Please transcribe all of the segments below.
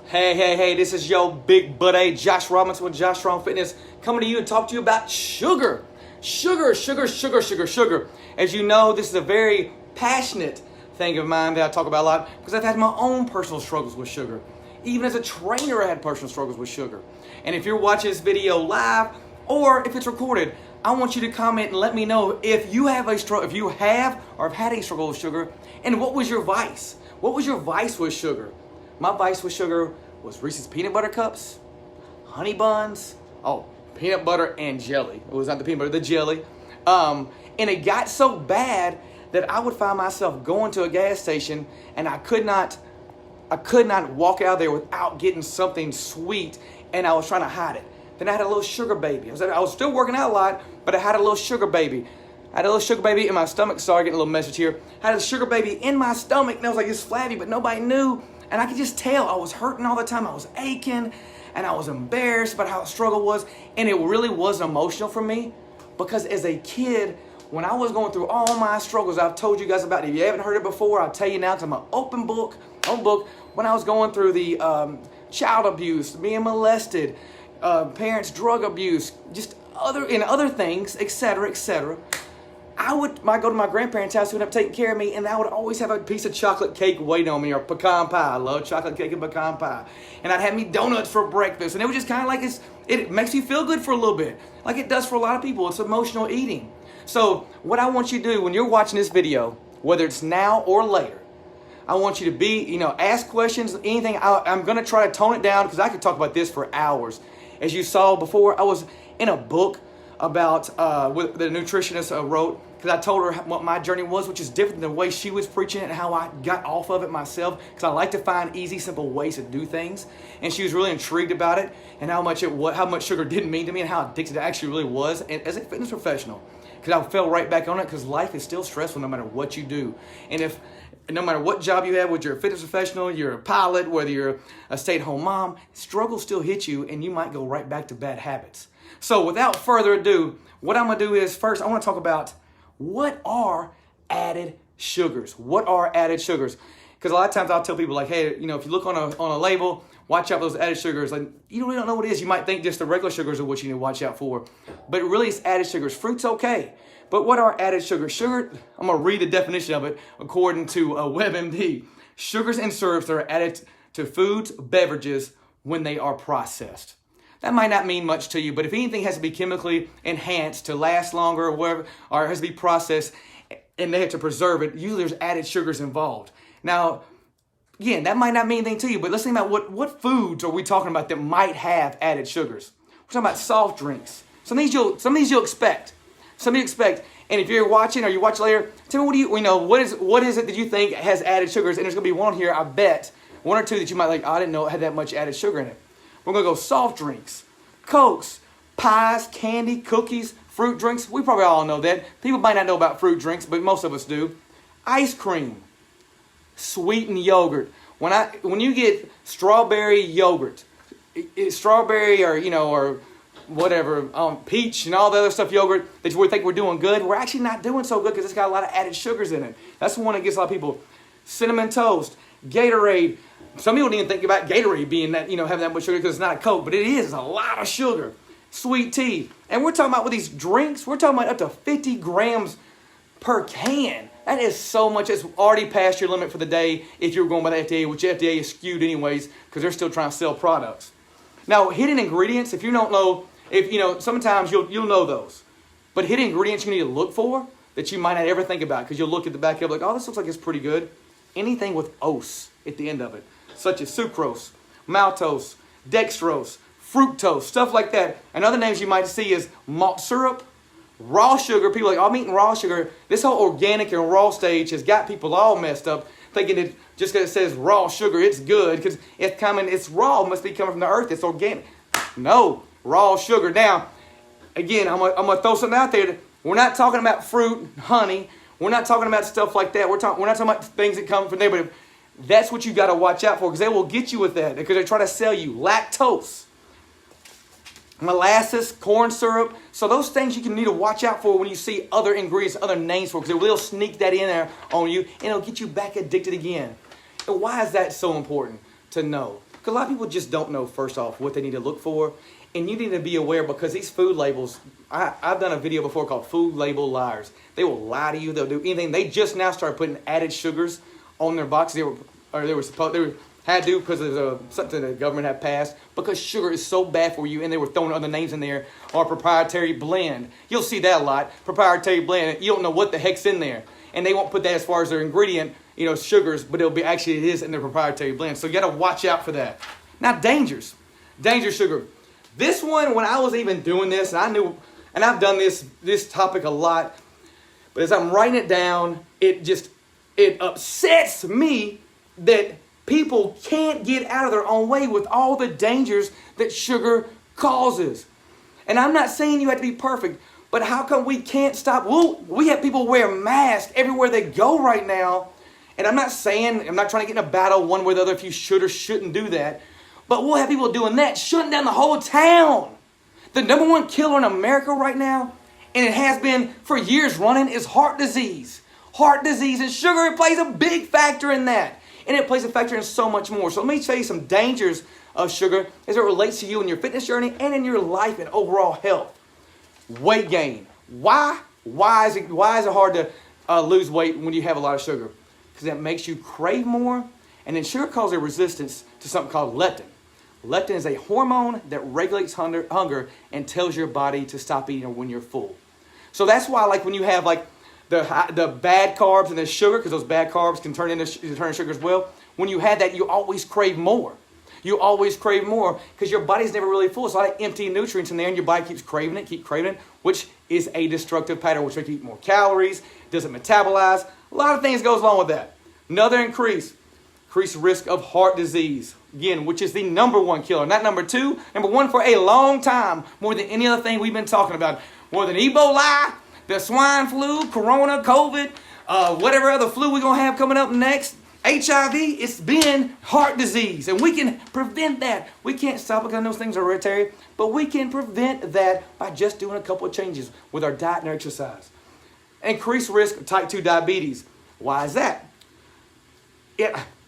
Hey, this is your big buddy, Josh Robinson with Josh Strong Fitness, coming to you and talk to you about sugar. Sugar. As you know, this is a very passionate thing of mine that I talk about a lot because I've had my own personal struggles with sugar. Even as a trainer, I had personal struggles with sugar. And if you're watching this video live or if it's recorded, I want you to comment and let me know if you have if you have or have had a struggle with sugar, and what was your vice? What was your vice with sugar? My vice with sugar was Reese's peanut butter cups, honey buns, peanut butter and jelly. It was not the peanut butter, the jelly. And it got so bad that I would find myself going to a gas station and I could not walk out there without getting something sweet, and I was trying to hide it. Then I had a little sugar baby. I was still working out a lot, but I had a little sugar baby. I had a little sugar baby in my stomach. Sorry, getting a little message here. I had a sugar baby in my stomach, and I was like, it's flabby, but nobody knew. And I could just tell I was hurting all the time. I was aching, and I was embarrassed about how the struggle was. And it really was emotional for me because as a kid, when I was going through all my struggles, I've told you guys about it. If you haven't heard it before, I'll tell you now because I'm an open book. When I was going through the child abuse, being molested, parents' drug abuse, just other things, etc. I would go to my grandparents' house who would have taken care of me, and I would always have a piece of chocolate cake waiting on me, or pecan pie. I love chocolate cake and pecan pie. And I'd have me donuts for breakfast, and it was just kind of like it makes you feel good for a little bit, like it does for a lot of people. It's emotional eating. So what I want you to do when you're watching this video, whether it's now or later, I want you to ask questions, anything. I'm going to try to tone it down because I could talk about this for hours. As you saw before, I was in a book about what the nutritionist wrote, because I told her what my journey was, which is different than the way she was preaching it and how I got off of it myself, because I like to find easy, simple ways to do things. And she was really intrigued about it and how much sugar didn't mean to me and how addicted it actually really was as a fitness professional. Because I fell right back on it, because life is still stressful no matter what you do. And no matter what job you have, whether you're a fitness professional, you're a pilot, whether you're a stay-at-home mom, struggles still hit you and you might go right back to bad habits. So without further ado, what I'm going to do is first I want to talk about what are added sugars. What are added sugars? Because a lot of times I'll tell people like, hey, if you look on a label, watch out for those added sugars. Like, you really don't know what it is. You might think just the regular sugars are what you need to watch out for. But really it's added sugars. Fruit's okay. But what are added sugars? Sugar, I'm going to read the definition of it according to WebMD. Sugars and syrups that are added to foods, beverages when they are processed. That might not mean much to you, but if anything has to be chemically enhanced to last longer or whatever, or has to be processed and they have to preserve it, usually there's added sugars involved. Now, again, that might not mean anything to you, but let's think about what foods are we talking about that might have added sugars. We're talking about soft drinks. Some of these you'll expect. And if you're watching or you watch later, tell me what is it that you think has added sugars? And there's going to be one here, I bet, one or two that you might like, I didn't know it had that much added sugar in it. We're going to go soft drinks, Cokes, pies, candy, cookies, fruit drinks. We probably all know that. People might not know about fruit drinks, but most of us do. Ice cream, sweetened yogurt. When you get strawberry yogurt, strawberry or whatever, peach and all the other stuff yogurt that we think we're doing good, we're actually not doing so good because it's got a lot of added sugars in it. That's the one that gets a lot of people. Cinnamon Toast, Gatorade. Some people didn't even think about Gatorade being that, having that much sugar because it's not a Coke, but it is. It's a lot of sugar. Sweet tea. And we're talking about with these drinks, we're talking about up to 50 grams per can. That is so much. It's already past your limit for the day if you're going by the FDA, which FDA is skewed anyways because they're still trying to sell products. Now, hidden ingredients, if you don't know, sometimes you'll know those. But hidden ingredients you need to look for that you might not ever think about because you'll look at the back of it like, this looks like it's pretty good. Anything with ose at the end of it, such as sucrose, maltose, dextrose, fructose, stuff like that. And other names you might see is malt syrup, raw sugar. People are like, I'm eating raw sugar. This whole organic and raw stage has got people all messed up, thinking that just because it says raw sugar, it's good because it's raw, must be coming from the earth, it's organic. No, raw sugar. Now, again, I'm gonna throw something out there. We're not talking about fruit, honey. We're not talking about stuff like that. We're not talking about things that come from there, but that's what you got to watch out for because they will get you with that because they try to sell you lactose, molasses, corn syrup. So those things you can need to watch out for when you see other ingredients, other names for, because they will sneak that in there on you and it'll get you back addicted again. And why is that so important to know? Because a lot of people just don't know, first off, what they need to look for. And you need to be aware, because these food labels, I've done a video before called Food Label Liars. They will lie to you. They'll do anything. They just now started putting added sugars on their box. They had to because of something the government had passed, because sugar is so bad for you, and they were throwing other names in there, or proprietary blend. You'll see that a lot. Proprietary blend. You don't know what the heck's in there. And they won't put that as far as their ingredient, sugars, but it'll be actually it is in their proprietary blend. So you got to watch out for that. Now, dangers. Danger sugar. This one, when I was even doing this, and I knew, and I've done this topic a lot, but as I'm writing it down, it upsets me that people can't get out of their own way with all the dangers that sugar causes. And I'm not saying you have to be perfect, but how come we can't stop? We have people wear masks everywhere they go right now. And I'm not trying to get in a battle one way or the other if you should or shouldn't do that. But we'll have people doing that, shutting down the whole town. The number one killer in America right now, and it has been for years running, is heart disease. Heart disease, and sugar plays a big factor in that. And it plays a factor in so much more. So let me tell you some dangers of sugar as it relates to you in your fitness journey and in your life and overall health. Weight gain. Why? Why is it hard to lose weight when you have a lot of sugar? Because it makes you crave more. And then sugar causes a resistance to something called leptin. Leptin is a hormone that regulates hunger and tells your body to stop eating when you're full. So that's why, like, when you have like the bad carbs and the sugar, because those bad carbs can turn into sugar as well. When you have that, you always crave more. You always crave more because your body's never really full. It's a lot of empty nutrients in there, and your body keeps craving it, which is a destructive pattern, which makes you eat more calories, doesn't metabolize. A lot of things goes along with that. Another increased risk of heart disease, again, which is the number one killer. Not number two, number one for a long time, more than any other thing we've been talking about. More than Ebola, the swine flu, corona, COVID, whatever other flu we're going to have coming up next, HIV, it's been heart disease. And we can prevent that. We can't stop it because those things are hereditary, but we can prevent that by just doing a couple of changes with our diet and our exercise. Increased risk of type 2 diabetes. Why is that?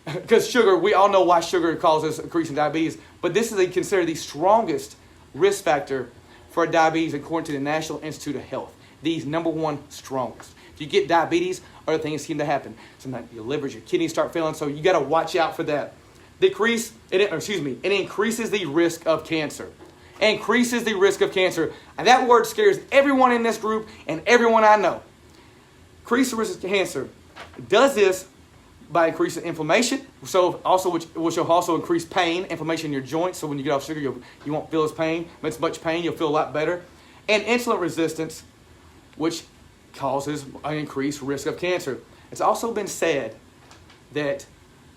Because sugar, we all know why sugar causes increasing diabetes, but this is considered the strongest risk factor for diabetes according to the National Institute of Health. The number one strongest. If you get diabetes, other things seem to happen. Sometimes your livers, your kidneys start failing, so you got to watch out for that. It increases the risk of cancer. Increases the risk of cancer. And that word scares everyone in this group and everyone I know. Increase the risk of cancer. It does this by increasing inflammation, which will also increase pain, inflammation in your joints. So when you get off sugar, you won't feel as much pain. You'll feel a lot better. And insulin resistance, which causes an increased risk of cancer. It's also been said that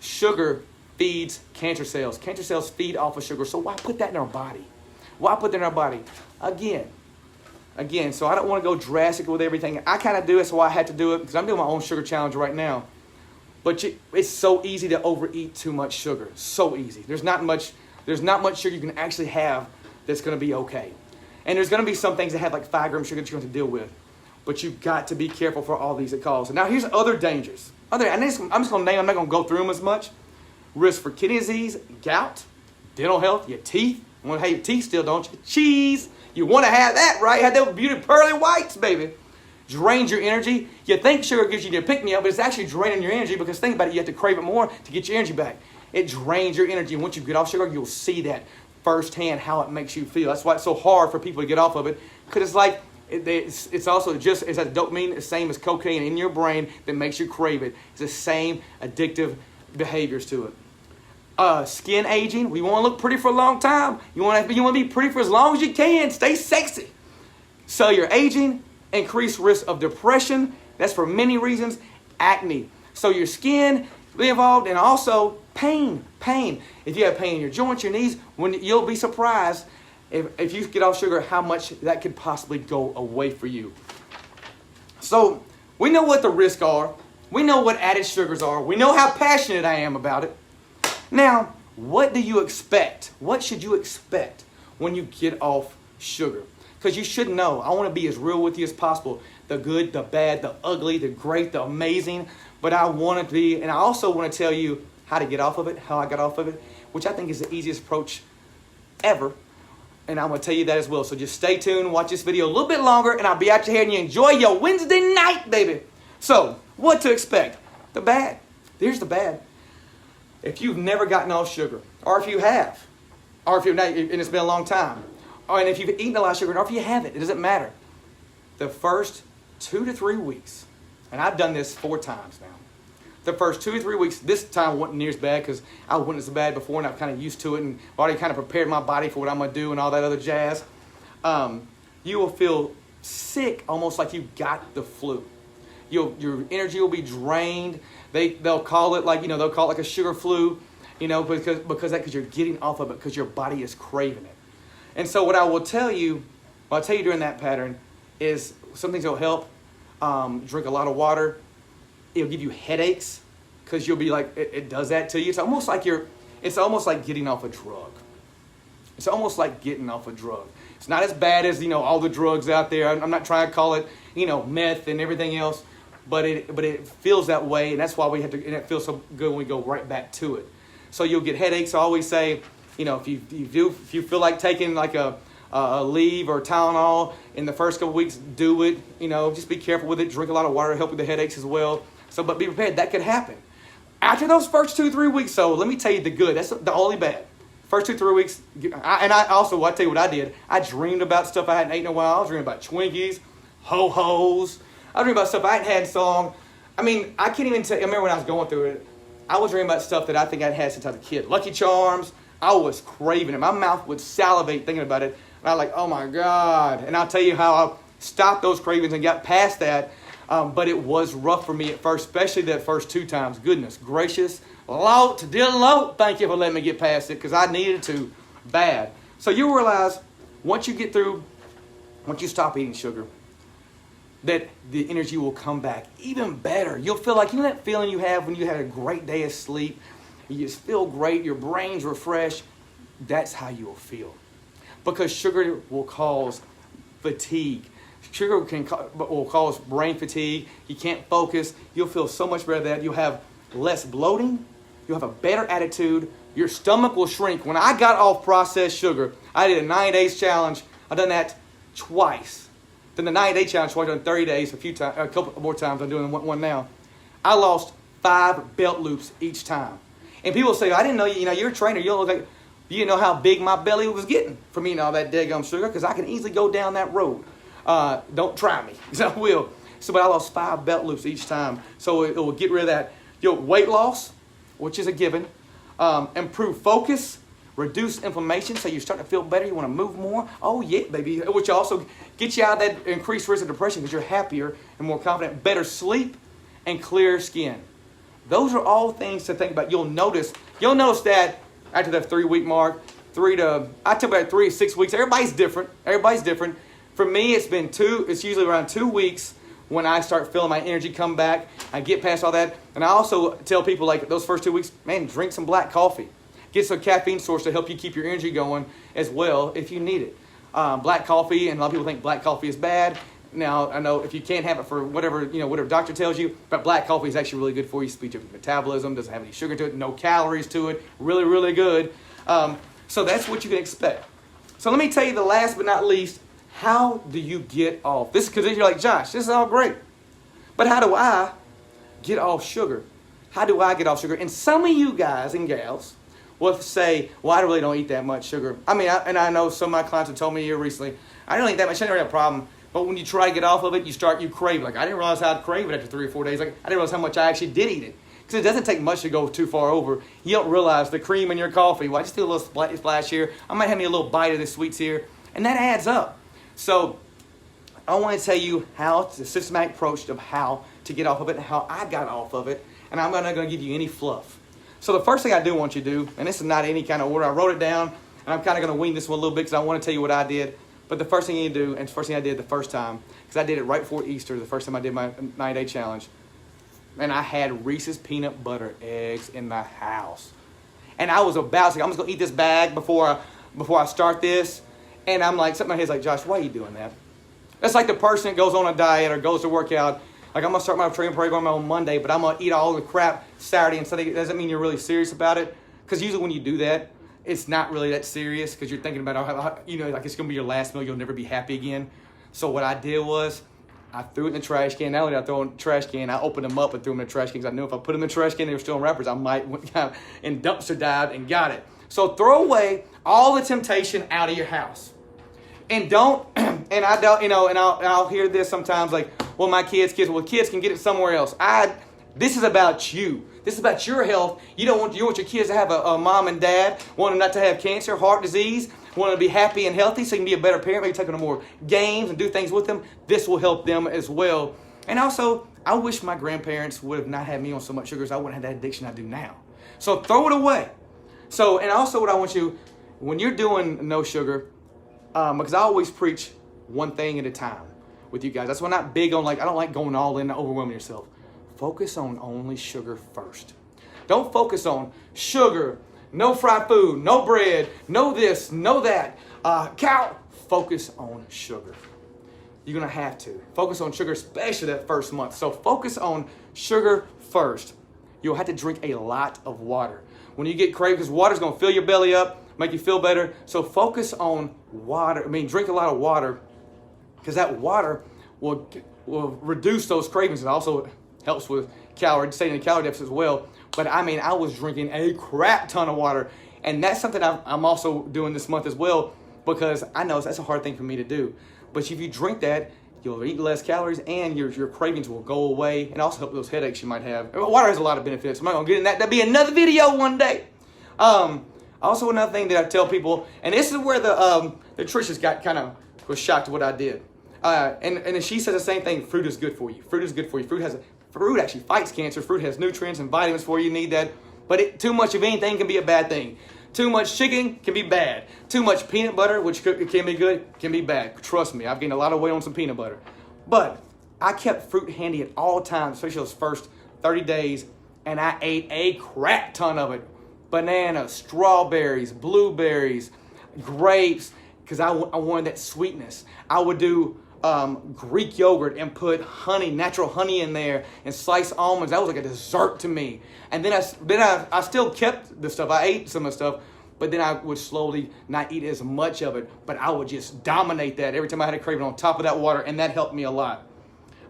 sugar feeds cancer cells. Cancer cells feed off of sugar. So why put that in our body? Why put that in our body? Again, so I don't want to go drastic with everything. I kind of do it, so I had to do it because I'm doing my own sugar challenge right now. But it's so easy to overeat too much sugar. So easy. There's not much sugar you can actually have that's going to be okay. And there's going to be some things that have like 5 grams sugar that you're going to deal with. But you've got to be careful for all these it causes. Now here's other dangers. I'm just going to name, I'm not going to go through them as much. Risk for kidney disease, gout, dental health, your teeth. You want to have your teeth still, don't you? Cheese. You want to have that, right? Have those beautiful pearly whites, baby. Drains your energy. You think sugar gives you your pick-me-up, but it's actually draining your energy because think about it, you have to crave it more to get your energy back. It drains your energy. And once you get off sugar, you'll see that firsthand how it makes you feel. That's why it's so hard for people to get off of it because it's like, it's also just as a dopamine, the same as cocaine in your brain that makes you crave it. It's the same addictive behaviors to it. Skin aging. We want to look pretty for a long time. You want to be pretty for as long as you can. Stay sexy. Cellular aging. Increased risk of depression. That's for many reasons. Acne. So your skin be involved, and also pain. If you have pain in your joints, your knees, you'll be surprised if you get off sugar how much that could possibly go away for you. So we know what the risks are. We know what added sugars are. We know how passionate I am about it. Now, what do you expect? What should you expect when you get off sugar? Because you should know. I want to be as real with you as possible. The good, the bad, the ugly, the great, the amazing. But I want to be, and I also want to tell you how to get off of it, how I got off of it, which I think is the easiest approach ever. And I'm going to tell you that as well. So just stay tuned, watch this video a little bit longer, and I'll be out your head and you enjoy your Wednesday night, baby. So, what to expect? The bad. Here's the bad. If you've never gotten off sugar, or if you have, or if you're not, and it's been a long time, and if you've eaten a lot of sugar, or if you haven't, it doesn't matter. The first 2 to 3 weeks, and I've done this 4 times now. The first 2 to 3 weeks, this time wasn't near as bad because I wasn't as bad before and I'm kind of used to it and already kind of prepared my body for what I'm going to do and all that other jazz. You will feel sick, almost like you got the flu. Your energy will be drained. They'll call it like, they'll call it like a sugar flu, because you're getting off of it because your body is craving it. And so what I'll tell you during that pattern is some things that will help. Drink a lot of water. It'll give you headaches because you'll be like, it does that to you. It's almost like getting off a drug. It's almost like getting off a drug. It's not as bad as, all the drugs out there. I'm not trying to call it, meth and everything else, but it feels that way, and that's why we have to, and it feels so good when we go right back to it. So you'll get headaches. I always say, if you feel like taking like a leave or Tylenol in the first couple weeks, do it. Just be careful with it. Drink a lot of water to help with the headaches as well. So, but be prepared. That could happen. After those first 2-3 weeks, so let me tell you the good. That's the only bad. First 2-3 weeks, I'll tell you what I did. I dreamed about stuff I hadn't eaten in a while. I was dreaming about Twinkies, Ho-Hos. I was dreaming about stuff I hadn't had in so long. I mean, I can't even tell you. I remember when I was going through it, I was dreaming about stuff that I think I'd had since I was a kid. Lucky Charms. I was craving it. My mouth would salivate thinking about it. And I was like, oh my God. And I'll tell you how I stopped those cravings and got past that. But it was rough for me at first, especially that first 2 times. Goodness gracious. Lord, dear Lord, thank you for letting me get past it because I needed to bad. So you realize once you stop eating sugar, that the energy will come back even better. You'll feel like, that feeling you have when you had a great day of sleep. You just feel great. Your brain's refreshed. That's how you will feel. Because sugar will cause fatigue. Sugar will cause brain fatigue. You can't focus. You'll feel so much better that you'll have less bloating. You'll have a better attitude. Your stomach will shrink. When I got off processed sugar, I did a 90 days challenge. I've done that twice. Then the 90-day challenge twice. I've done 30 days a couple more times. I'm doing one now. I lost 5 belt loops each time. And people say, I didn't know you're a trainer. You don't look like, you didn't know how big my belly was getting from eating all that daggum sugar because I can easily go down that road. Don't try me, because I will. But I lost 5 belt loops each time. So it will get rid of that. Weight loss, which is a given. Improve focus. Reduce inflammation, so you start to feel better. You want to move more. Oh, yeah, baby. Which also gets you out of that increased risk of depression because you're happier and more confident. Better sleep and clear skin. Those are all things to think about. You'll notice that after the 3-week mark, I took about 3 to 6 weeks. Everybody's different. For me, it's usually around 2 weeks when I start feeling my energy come back. I get past all that. And I also tell people, like, those first 2 weeks, man, drink some black coffee. Get some caffeine source to help you keep your energy going as well if you need it. Black coffee, and a lot of people think black coffee is bad. Now, I know if you can't have it for whatever doctor tells you, but black coffee is actually really good for you. Speeds up your metabolism, doesn't have any sugar to it, no calories to it. Really, really good. So that's what you can expect. So let me tell you the last but not least, how do you get off? This is because you're like, Josh, this is all great. But how do I get off sugar? How do I get off sugar? And some of you guys and gals will say, well, I really don't eat that much sugar. I mean, I know some of my clients have told me here recently, I don't eat that much, I never had a problem. But when you try to get off of it, you crave it. Like, I didn't realize how I'd crave it after 3 or 4 days. Like, I didn't realize how much I actually did eat it. Because it doesn't take much to go too far over. You don't realize the cream in your coffee. Well, I just do a little splash here. I might have me a little bite of the sweets here. And that adds up. So I want to tell you the systematic approach of how to get off of it and how I got off of it. And I'm not going to give you any fluff. So the first thing I do want you to do, and this is not any kind of order. I wrote it down, and I'm kind of going to wing this one a little bit because I want to tell you what I did. But the first thing you do, and the first thing I did the first time, because I did it right before Easter, the first time I did my 90-day challenge, and I had Reese's peanut butter eggs in my house. And I was about to say, I'm just going to eat this bag before I start this. And I'm like, something in my head's like, Josh, why are you doing that? That's like the person that goes on a diet or goes to work out Like I'm gonna start my training program on Monday, but I'm gonna eat all the crap Saturday and Sunday. Doesn't mean you're really serious about it. Because usually when you do that, it's not really that serious because you're thinking about, like it's gonna be your last meal. You'll never be happy again. So what I did was I threw it in the trash can. Not only did I throw it in the trash can, I opened them up and threw them in the trash can because I knew if I put them in the trash can, they were still in wrappers, I might and dumpster dive and got it. So throw away all the temptation out of your house. And don't, and I don't, and I'll hear this sometimes like, well, my kids can get it somewhere else. This is about you. This is about your health. You want your kids to have a mom and dad, want them not to have cancer, heart disease, want them to be happy and healthy so you can be a better parent, maybe take them to more games and do things with them. This will help them as well. And also, I wish my grandparents would have not had me on so much sugar so I wouldn't have that addiction I do now. So throw it away. So, and also what I want you, when you're doing no sugar, because I always preach one thing at a time with you guys. That's why I'm not big on I don't like going all in and overwhelming yourself. Focus on only sugar first. Don't focus on sugar, no fried food, no bread, no this, no that. Focus on sugar. You're going to have to. Focus on sugar, especially that first month. So focus on sugar first. You'll have to drink a lot of water. When you get craved, because water's going to fill your belly up, make you feel better. So focus on water. Drink a lot of water because that water will reduce those cravings. It also helps with staying in a calorie deficit as well. But I was drinking a crap ton of water. And that's something I'm also doing this month as well because I know that's a hard thing for me to do. But if you drink that, you'll eat less calories and your cravings will go away and also help those headaches you might have. Water has a lot of benefits. I'm not going to get in that. That'll be another video one day. Also another thing that I tell people, and this is where the nutritionist was shocked at what I did. And she says the same thing, fruit is good for you. Fruit is good for you. Fruit actually fights cancer. Fruit has nutrients and vitamins for you. You need that. But too much of anything can be a bad thing. Too much chicken can be bad. Too much peanut butter, which can be good, can be bad. Trust me, I've gained a lot of weight on some peanut butter. But I kept fruit handy at all times, especially those first 30 days, and I ate a crap ton of it. Bananas, strawberries, blueberries, grapes, because I wanted that sweetness. I would do Greek yogurt and put honey, natural honey in there, and sliced almonds. That was like a dessert to me. And then I still kept the stuff. I ate some of the stuff, but then I would slowly not eat as much of it. But I would just dominate that every time I had a craving on top of that water, and that helped me a lot.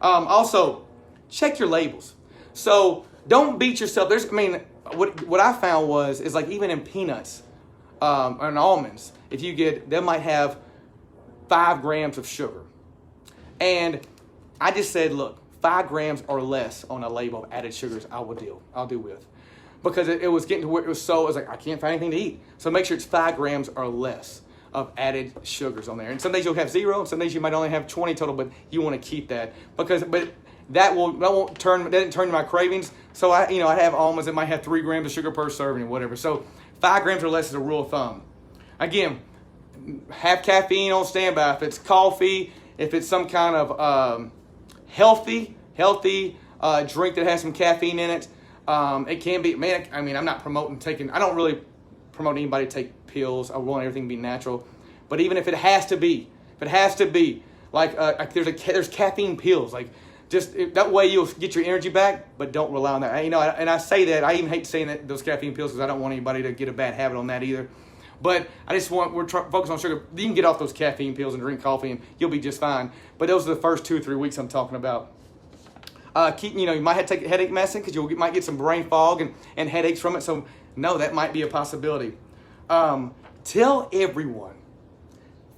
Also, check your labels. So don't beat yourself. What I found is like even in peanuts and almonds, they might have 5 grams of sugar. And I just said, look, 5 grams or less on a label of added sugars I'll do with. Because it was getting to where it was like, I can't find anything to eat. So make sure it's 5 grams or less of added sugars on there. And some days you'll have 0, and some days you might only have 20 total, but you want to keep that. But that doesn't turn my cravings. So I have almonds that might have 3 grams of sugar per serving or whatever. So 5 grams or less is a rule of thumb. Again, have caffeine on standby. If it's coffee, if it's some kind of healthy drink that has some caffeine in it, it can be. I'm not promoting I don't really promote anybody to take pills. I want everything to be natural. But even if it has to be, like there's caffeine pills, like just that way you'll get your energy back, but don't rely on that. And I say that, I even hate saying that those caffeine pills because I don't want anybody to get a bad habit on that either. But we're focused on sugar. You can get off those caffeine pills and drink coffee and you'll be just fine. But those are the first 2 or 3 weeks I'm talking about. You might have to take headache medicine because you might get some brain fog and headaches from it. So no, that might be a possibility. Tell everyone,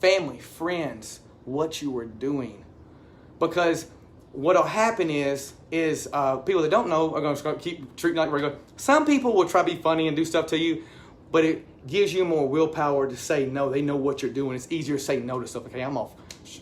family, friends, what you are doing. Because what'll happen is people that don't know are going to keep treating like regular. Some people will try to be funny and do stuff to you, but it gives you more willpower to say no. They know what you're doing. It's easier to say no to stuff. Okay, I'm off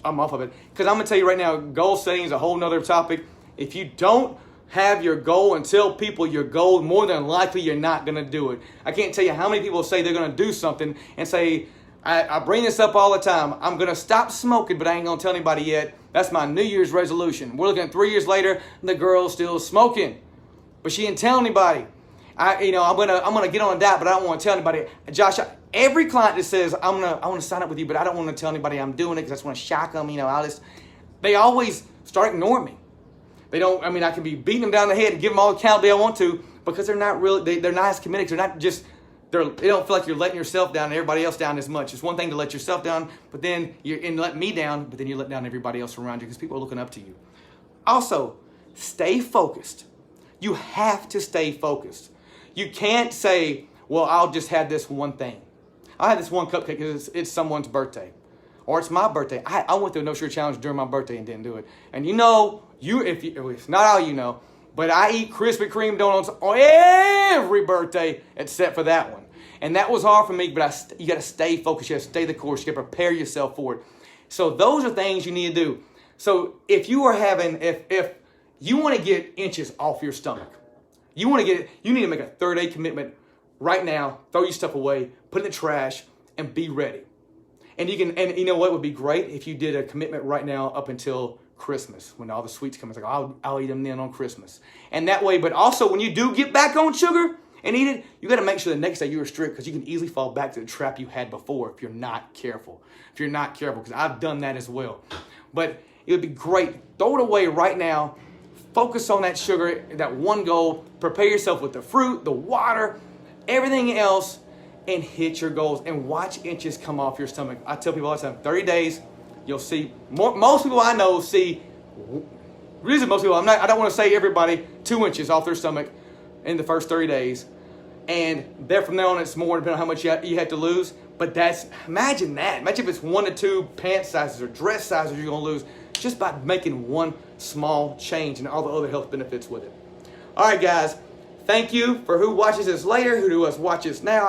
of it. Because I'm going to tell you right now, goal setting is a whole nother topic. If you don't have your goal and tell people your goal, more than likely you're not going to do it. I can't tell you how many people say they're going to do something and say, I bring this up all the time. I'm going to stop smoking, but I ain't going to tell anybody yet. That's my New Year's resolution. We're looking at 3 years later, and the girl's still smoking. But she didn't tell anybody. I'm gonna get on a diet, but I don't want to tell anybody. Josh, every client that says I want to sign up with you, but I don't want to tell anybody I'm doing it because I just want to shock them. They always start ignoring me. They don't, I mean, I can be beating them down the head and give them all the accountability I want to, because they're not really, they're not as committed. They're not just, they don't feel like you're letting yourself down and everybody else down as much. It's one thing to let yourself down, but then and let me down, but then you let down everybody else around you because people are looking up to you. Also, stay focused. You have to stay focused. You can't say, well, I'll just have this one thing. I had this one cupcake because it's someone's birthday. Or it's my birthday. I went through a no sugar challenge during my birthday and didn't do it. And you know, it's not all you know, but I eat Krispy Kreme donuts on every birthday except for that one. And that was hard for me, but you got to stay focused. You got to stay the course. You got to prepare yourself for it. So those are things you need to do. So if you are if you want to get inches off your stomach, you need to make a 30-day commitment right now. Throw your stuff away, put it in the trash, and be ready. And you know what would be great if you did a commitment right now up until Christmas, when all the sweets come. It's like, I'll eat them then on Christmas. And that way, but also when you do get back on sugar and eat it, you got to make sure the next day you restrict, because you can easily fall back to the trap you had before if you're not careful. Because I've done that as well. But it would be great. Throw it away right now. Focus on that sugar, that one goal. Prepare yourself with the fruit, the water, everything else, and hit your goals and watch inches come off your stomach. I tell people all the time, 30 days, you'll see most people I know see, really most people, I don't want to say everybody, 2 inches off their stomach in the first 30 days. And then from there on, it's more depending on how much you have to lose. But imagine that. Imagine if it's 1 to 2 pant sizes or dress sizes you're going to lose just by making one small change and all the other health benefits with it. All right, guys. Thank you for who watches this later, who does watch this now.